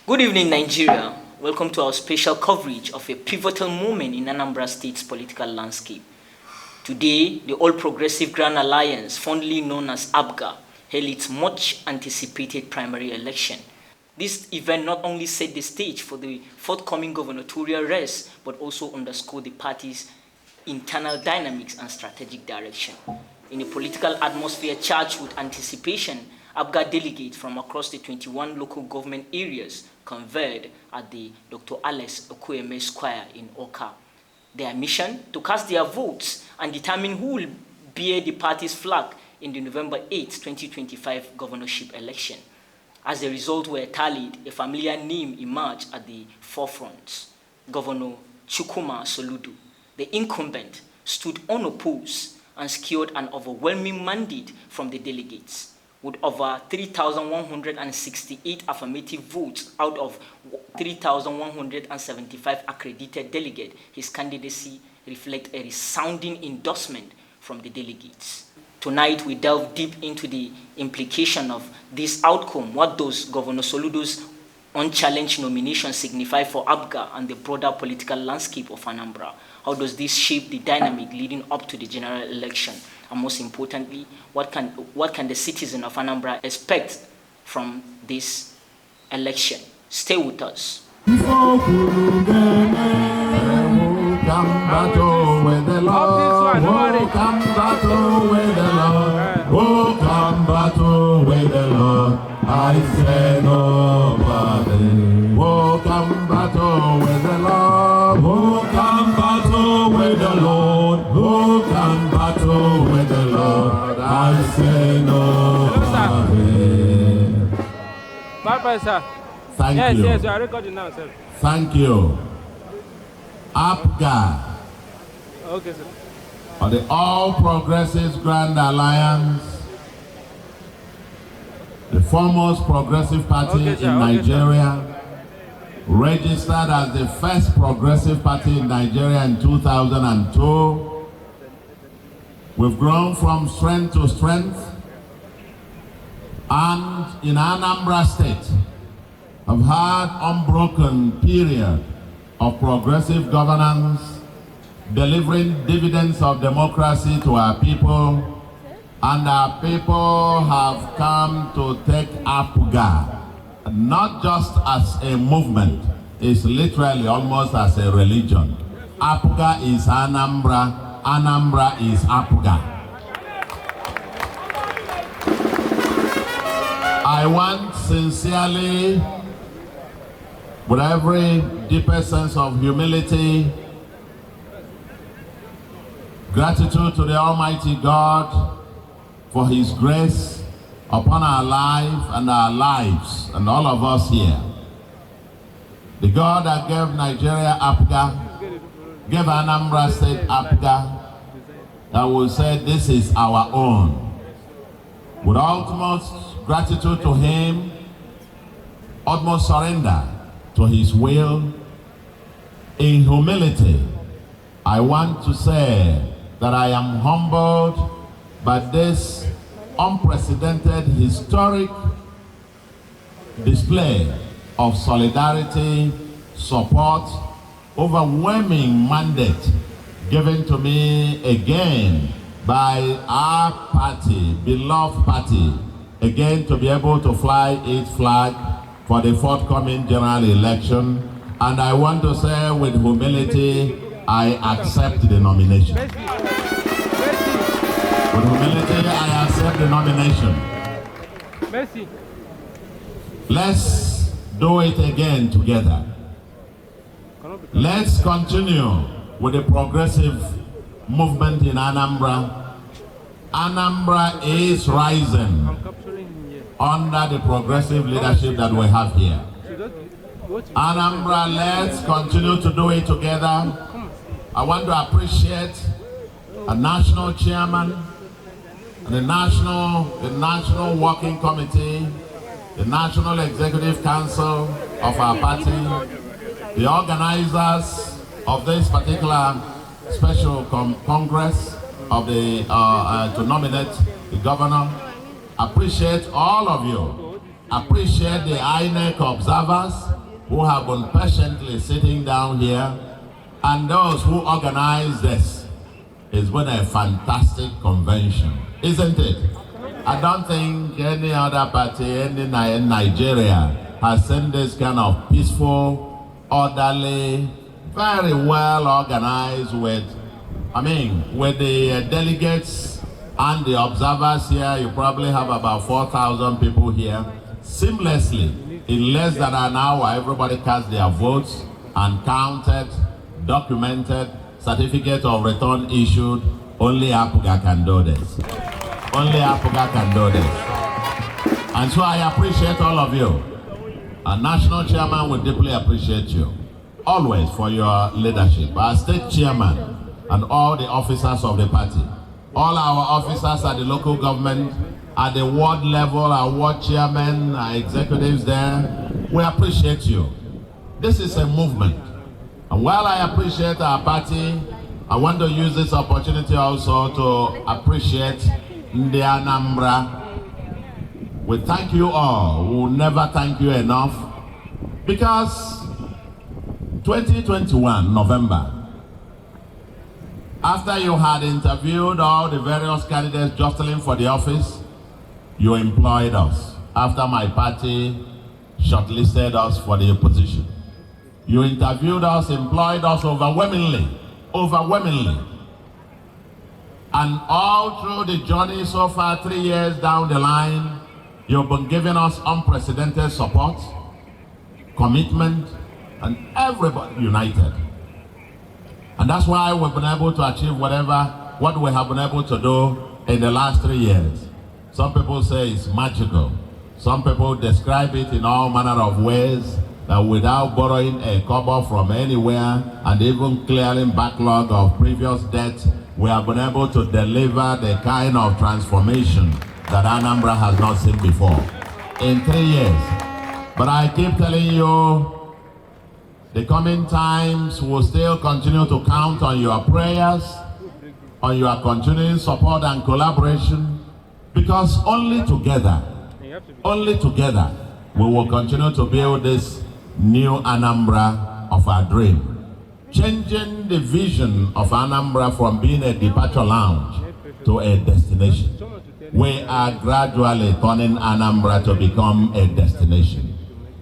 Good evening, Nigeria. Welcome to our special coverage of a pivotal moment in Anambra State's political landscape. Today, the All Progressive Grand Alliance, fondly known as APGA, held its much-anticipated primary election. This event not only set the stage for the forthcoming gubernatorial race, but also underscored the party's internal dynamics and strategic direction. In a political atmosphere charged with anticipation, APGA delegates from across the 21 local government areas converged at the Dr. Ekwueme Square in Awka. Their mission? To cast their votes and determine who will bear the party's flag in the November 8, 2025 governorship election. As the results were tallied, a familiar name emerged at the forefront: Governor Chukwuma Soludo. The incumbent stood unopposed and secured an overwhelming mandate from the delegates. With over 3,168 affirmative votes out of 3,175 accredited delegates, his candidacy reflects a resounding endorsement from the delegates. Tonight, we delve deep into the implication of this outcome. What does Governor Soludo's unchallenged nomination signify for APGA and the broader political landscape of Anambra? How does this shape the dynamic leading up to the general election? And most importantly, what can the citizen of Anambra expect from this election? Stay with us. I say nobody. Oh, come battle with the Lord. Oh, come battle with the Lord. Oh, come battle with the Lord. I say nobody. Bye-bye, sir. Thank you. Yes, we are recording now, sir. Thank you. APGA, Okay, sir. or the All Progressives Grand Alliance, the foremost progressive party in Nigeria, registered as the first progressive party in Nigeria in 2002. We've grown from strength to strength, and in Anambra State, have had unbroken period of progressive governance, delivering dividends of democracy to our people. And our people have come to take APGA, not just as a movement, it's literally almost as a religion. APGA is Anambra, Anambra is APGA. I want sincerely, with every deeper sense of humility, gratitude to the Almighty God for His grace upon our life and our lives and all of us here. The God that gave Nigeria APGA, gave Anambra State APGA, that will say this is our own. With utmost gratitude to Him, utmost surrender to His will, in humility, I want to say that I am humbled by this unprecedented historic display of solidarity, support, overwhelming mandate given to me again by our party, beloved party, again to be able to fly its flag for the forthcoming general election. And I want to say with humility, I accept the nomination. With humility, I accept the nomination. Merci. Let's do it again together. Let's continue with the progressive movement in Anambra. Anambra is rising under the progressive leadership that we have here. Anambra, let's continue to do it together. I want to appreciate a national chairman, the national working committee, the national executive council of our party, the organizers of this particular special congress of the to nominate the governor. Appreciate all of you appreciate the INEC observers who have been patiently sitting down here, and those who organized this. It's been a fantastic convention, isn't it? I don't think any other party in Nigeria has seen this kind of peaceful, orderly, very well organized with the delegates and the observers here. You probably have about 4,000 people here. Seamlessly, in less than an hour, everybody cast their votes and counted, documented, certificate of return issued. Only APGA can do this. Only APGA can do this. And so I appreciate all of you. Our national chairman will deeply appreciate you, always, for your leadership. Our state chairman and all the officers of the party, all our officers at the local government, at the ward level, our ward chairmen, our executives there, we appreciate you. This is a movement. And while I appreciate our party, I want to use this opportunity also to appreciate the Anambra. We thank you all. We will never thank you enough, because 2021, November, after you had interviewed all the various candidates jostling for the office, you employed us. After my party shortlisted us for the opposition, you interviewed us, employed us overwhelmingly. And all through the journey so far, 3 years down the line, you've been giving us unprecedented support, commitment, and everybody united. And that's why we've been able to achieve what we have been able to do in the last 3 years. Some people say it's magical. Some people describe it in all manner of ways, that without borrowing a kobo from anywhere and even clearing backlog of previous debt, we have been able to deliver the kind of transformation that Anambra has not seen before in 3 years. But I keep telling you, the coming times will still continue to count on your prayers, on your continuing support and collaboration, because only together, we will continue to build this new Anambra of our dream, changing the vision of Anambra from being a departure lounge to a destination. We are gradually turning Anambra to become a destination.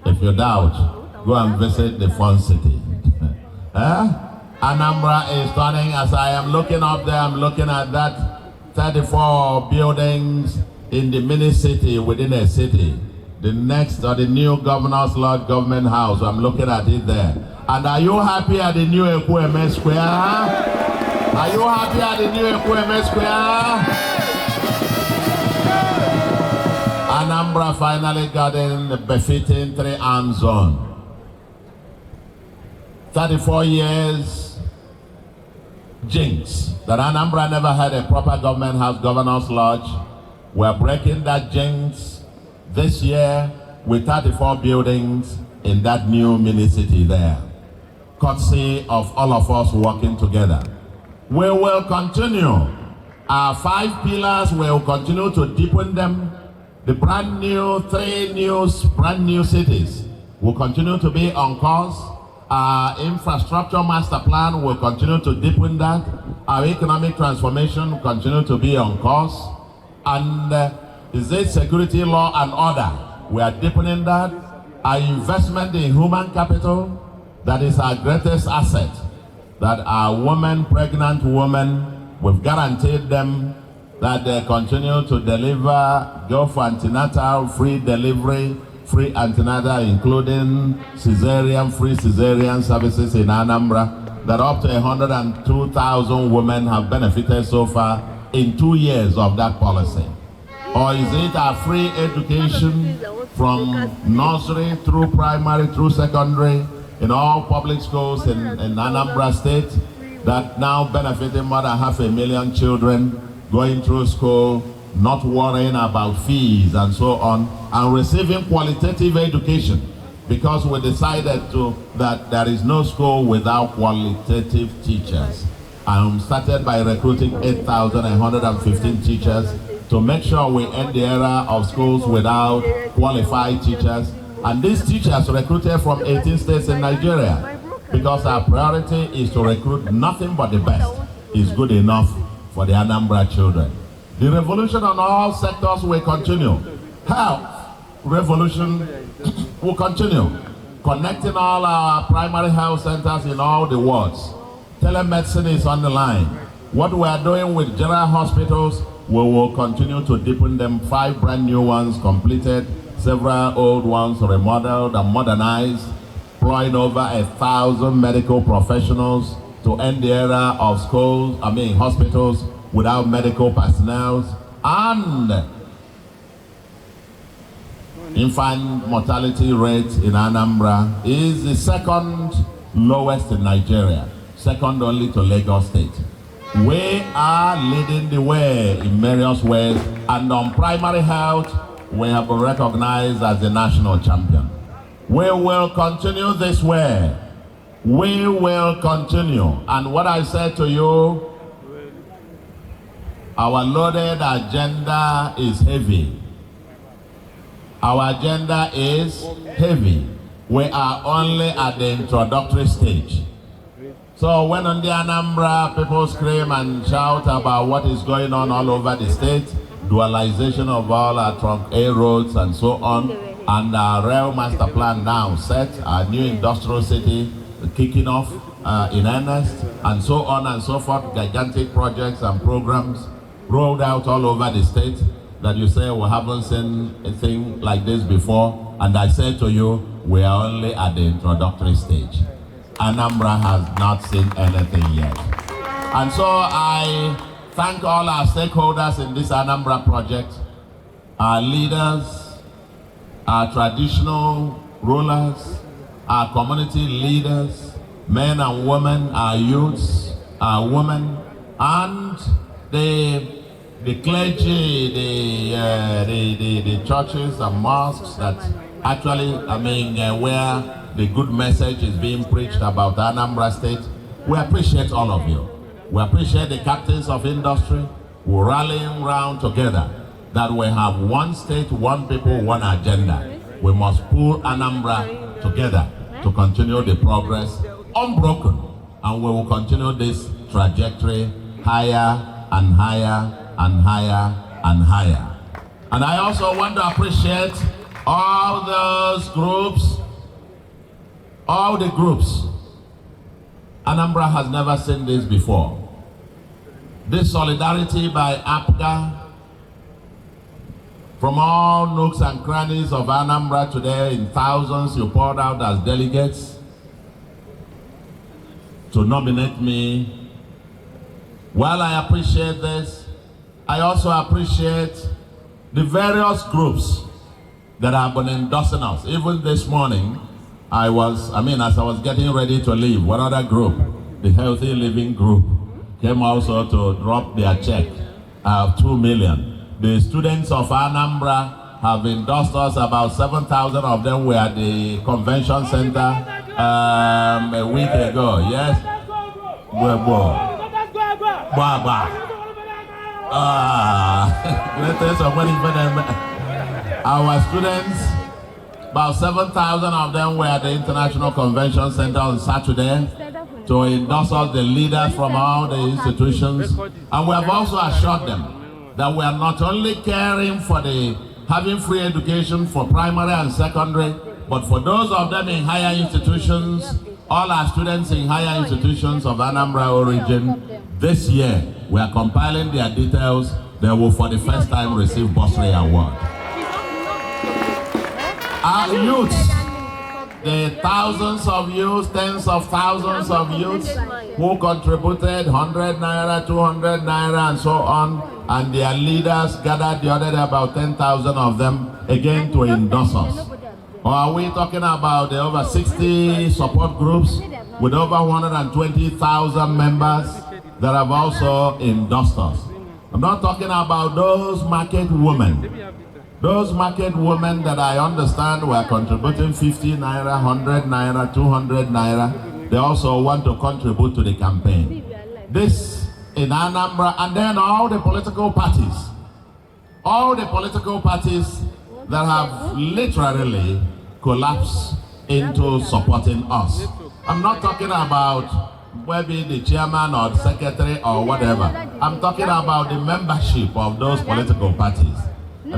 If you doubt, go and visit the fun city. Anambra is turning, as I am looking up there, I'm looking at that 34 buildings in the mini city within a city. The next, or the new Governor's Lodge Government House, I'm looking at it there. And are you happy at the new Ekwueme Square? Are you happy at the new Ekwueme Square? Anambra finally got in the befitting 3-arm zone. 34 years jinx that Anambra never had a proper government house, Governor's Lodge. We're breaking that jinx this year with 34 buildings in that new mini city there, courtesy of all of us working together. We will continue. Our 5 pillars, we will continue to deepen them. The brand new 3 brand new cities will continue to be on course. Our infrastructure master plan will continue to deepen that. Our economic transformation will continue to be on course. And is it security, law, and order? We are deepening that. Our investment in human capital, that is our greatest asset. That our women, pregnant women, we've guaranteed them that they continue to deliver, go for antenatal, free delivery, free antenatal, including cesarean, free cesarean services in Anambra, that up to 102,000 women have benefited so far in 2 years of that policy. Or is it a free education from nursery through primary, through secondary, in all public schools in Anambra State, that now benefiting more than 500,000 children going through school, not worrying about fees and so on, and receiving qualitative education, because we decided that there is no school without qualitative teachers. I started by recruiting 8,115 teachers to make sure we end the era of schools without qualified teachers. And these teachers recruited from 18 states in Nigeria, because our priority is to recruit nothing but the best is good enough for the Anambra children. The revolution on all sectors will continue. Health revolution will continue. Connecting all our primary health centers in all the wards. Telemedicine is on the line. What we are doing with general hospitals, we will continue to deepen them. 5 brand new ones completed, several old ones remodeled and modernized, employing over 1,000 medical professionals to end the era of hospitals without medical personnel, and infant mortality rate in Anambra is the second lowest in Nigeria, second only to Lagos State. We are leading the way in various ways, and on primary health, we have been recognized as the national champion. We will continue this way. We will continue. And what I said to you, our loaded agenda is heavy. Our agenda is heavy. We are only at the introductory stage. So when on the Anambra, people scream and shout about what is going on all over the state, dualization of all our trunk A roads and so on, and our rail master plan now set, our new industrial city kicking off in earnest, and so on and so forth, gigantic projects and programs rolled out all over the state that you say we haven't seen a thing like this before. And I say to you, we are only at the introductory stage. Anambra has not seen anything yet. And so I thank all our stakeholders in this Anambra project, our leaders, our traditional rulers, our community leaders, men and women, our youths, our women, and the clergy, the churches and mosques that actually, where the good message is being preached about Anambra State. We appreciate all of you. We appreciate the captains of industry. We're rallying around together that we have one state, one people, one agenda. We must pull Anambra together to continue the progress unbroken, and we will continue this trajectory higher and higher and higher and higher. And I also want to appreciate all those groups, all the groups. Anambra has never seen this before. This solidarity by APGA from all nooks and crannies of Anambra today, in thousands you poured out as delegates to nominate me. While I appreciate this, I also appreciate the various groups that have been endorsing us. Even this morning, as I was getting ready to leave, one other group, the Healthy Living Group, came also to drop their check of 2 million. The students of Anambra have endorsed us. About 7,000 of them were at the convention center a week ago. Yes? Our students, about 7,000 of them were at the International Convention Center on Saturday to endorse us, the leaders from all the institutions. And we have also assured them that we are not only caring for having free education for primary and secondary, but for those of them in higher institutions, all our students in higher institutions of Anambra origin, this year we are compiling their details. They will for the first time receive bursary award. Our youths, the thousands of youths, tens of thousands of youths who contributed 100 naira, 200 naira and so on, and their leaders gathered the other day, about 10,000 of them, again to endorse us. Or are we talking about the over 60 support groups with over 120,000 members that have also endorsed us? I'm not talking about those market women. Those market women that I understand were contributing 50 naira, 100 naira, 200 naira. They also want to contribute to the campaign. This in Anambra, and then all the political parties all the political parties that have literally collapsed into supporting us. I'm not talking about maybe the chairman or the secretary or whatever. I'm talking about the membership of those political parties.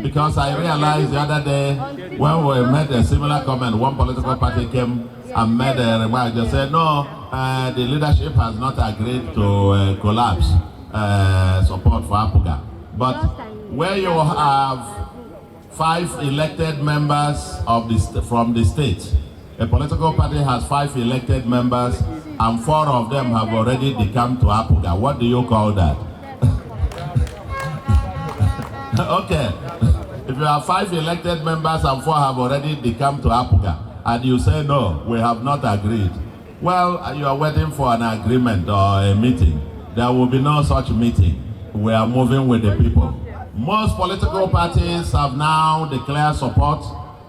Because I realized the other day when we made a similar comment, one political party came and made a remark. They said, no, the leadership has not agreed to collapse support for APGA. But where you have 5 elected members of from the state, a political party has 5 elected members and 4 of them have already decamped to APGA. What do you call that? Okay. If you have 5 elected members and 4 have already decamped to APGA, and you say, no, we have not agreed, well, you are waiting for an agreement or a meeting. There will be no such meeting. We are moving with the people. Most political parties have now declared support,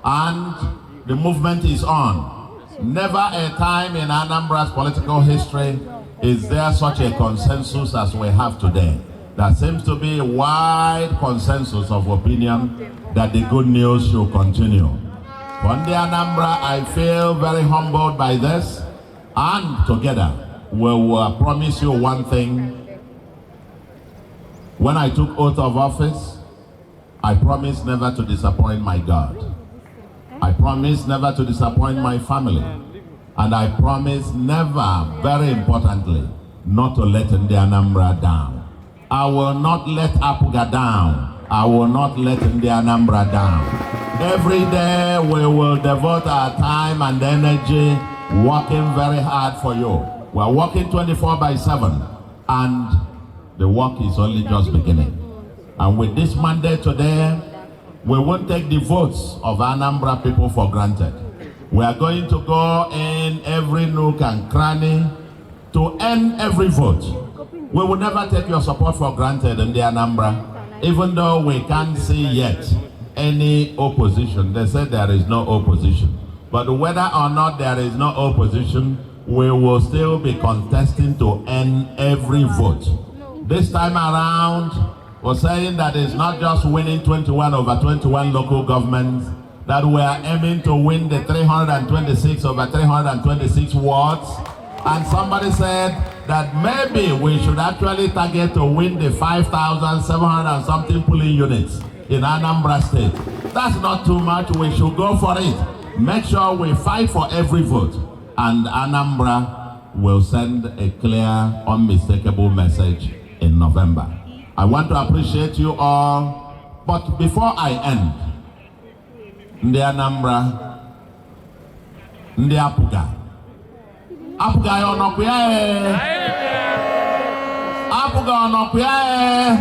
and the movement is on. Never a time in Anambra's political history is there such a consensus as we have today. There seems to be a wide consensus of opinion that the good news should continue. On the Anambra, I feel very humbled by this, and together we will promise you one thing. When I took oath of office, I promised never to disappoint my God. I promised never to disappoint my family. And I promised never, very importantly, not to let the Anambra down. I will not let APGA down. I will not let the Anambra down. Every day we will devote our time and energy working very hard for you. We are working 24/7, and the work is only just beginning. And with this mandate today, we won't take the votes of Anambra people for granted. We are going to go in every nook and cranny to earn every vote. We will never take your support for granted in the Anambra, even though we can't see yet any opposition. They said there is no opposition. But whether or not there is no opposition, we will still be contesting to earn every vote. This time around, we're saying that it's not just winning 21 over 21 local governments, that we are aiming to win the 326 over 326 wards. And somebody said that maybe we should actually target to win the 5,700 and something polling units in Anambra State. That's not too much. We should go for it. Make sure we fight for every vote. And Anambra will send a clear, unmistakable message in November. I want to appreciate you all. But before I end, Ndi Anambra, Ndi APGA. APGA onokuyae. APGA onokuyae.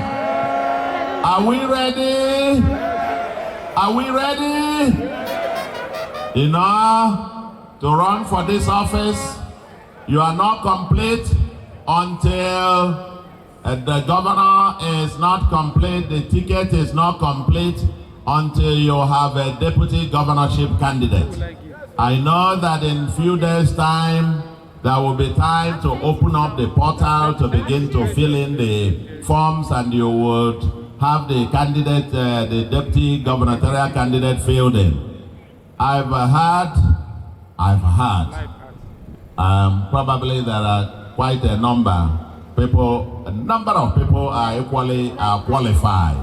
Are we ready? Are we ready? You know, to run for this office, you are not complete until the governor is not complete, the ticket is not complete until you have a deputy governorship candidate. I know that in few days' time, there will be time to open up the portal to begin to fill in the forms, and you would have the candidate, the deputy gubernatorial candidate filled in. I've heard, probably there are quite a number of people are equally qualified,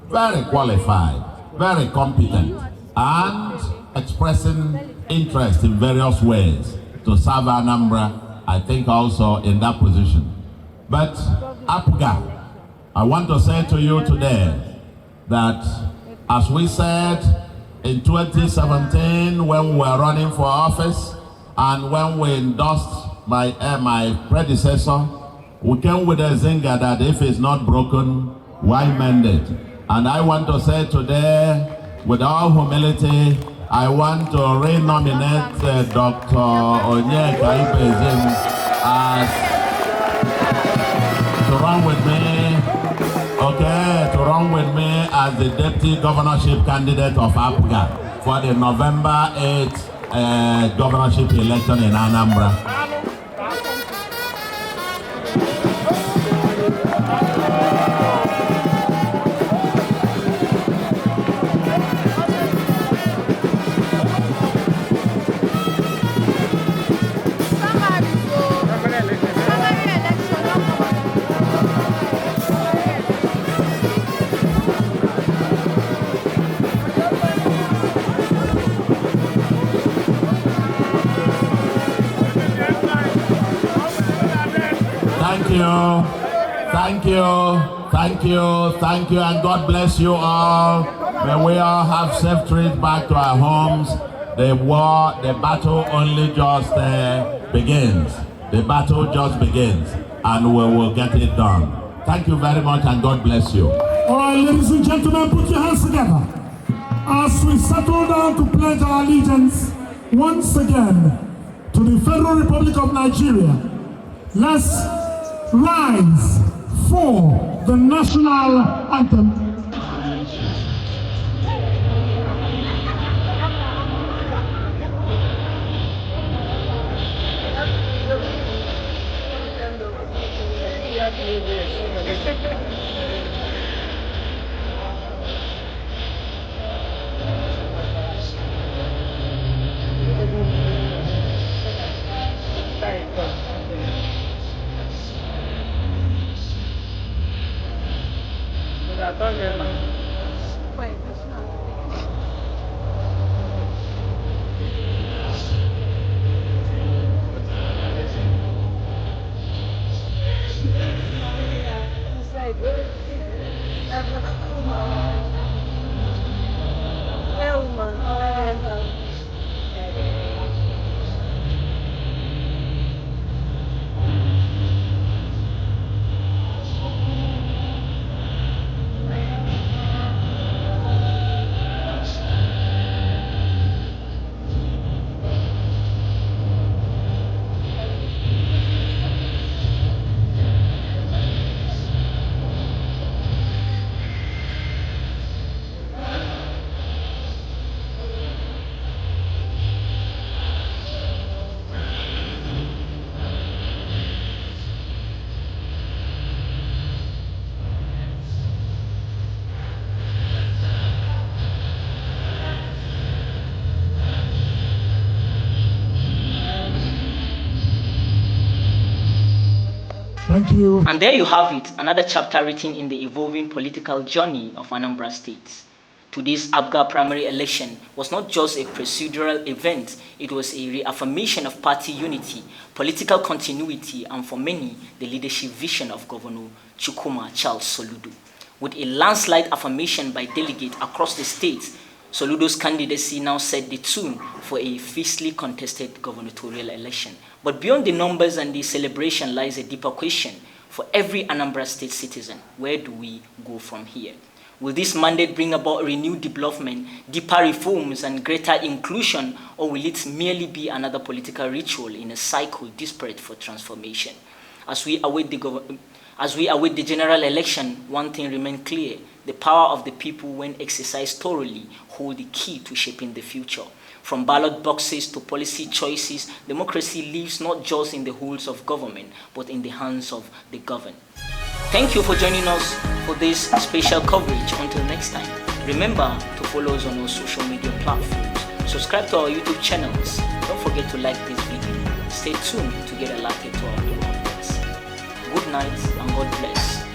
very qualified, very competent, and expressing interest in various ways to serve Anambra, I think also in that position. But APGA, I want to say to you today that as we said in 2017 when we were running for office and when we endorsed my predecessor, we came with a zinger that if it's not broken, why mend it? And I want to say today, with all humility, I want to re-nominate Dr. Onyeka Ibezim as to run with me as the deputy governorship candidate of APGA for the November 8th governorship election in Anambra. Thank you. Thank you. Thank you. Thank you. And God bless you all. May we all have safe trips back to our homes. The war, the battle only just begins. The battle just begins. And we will get it done. Thank you very much and God bless you. All right, ladies and gentlemen, put your hands together as we settle down to pledge our allegiance once again to the Federal Republic of Nigeria. Let's rise for the national anthem. Thank you. And there you have it, another chapter written in the evolving political journey of Anambra State. Today's APGA primary election was not just a procedural event, it was a reaffirmation of party unity, political continuity, and for many, the leadership vision of Governor Chukwuma Soludo. With a landslide affirmation by delegates across the state, Soludo's candidacy now set the tune for a fiercely contested gubernatorial election. But beyond the numbers and the celebration lies a deeper question for every Anambra State citizen. Where do we go from here? Will this mandate bring about renewed development, deeper reforms, and greater inclusion, or will it merely be another political ritual in a cycle desperate for transformation? As we await the general election, one thing remains clear. The power of the people, when exercised thoroughly, hold the key to shaping the future. From ballot boxes to policy choices, democracy lives not just in the halls of government, but in the hands of the governed. Thank you for joining us for this special coverage. Until next time, remember to follow us on our social media platforms. Subscribe to our YouTube channels. Don't forget to like this video. Stay tuned to get alerted to our new updates. Good night and God bless.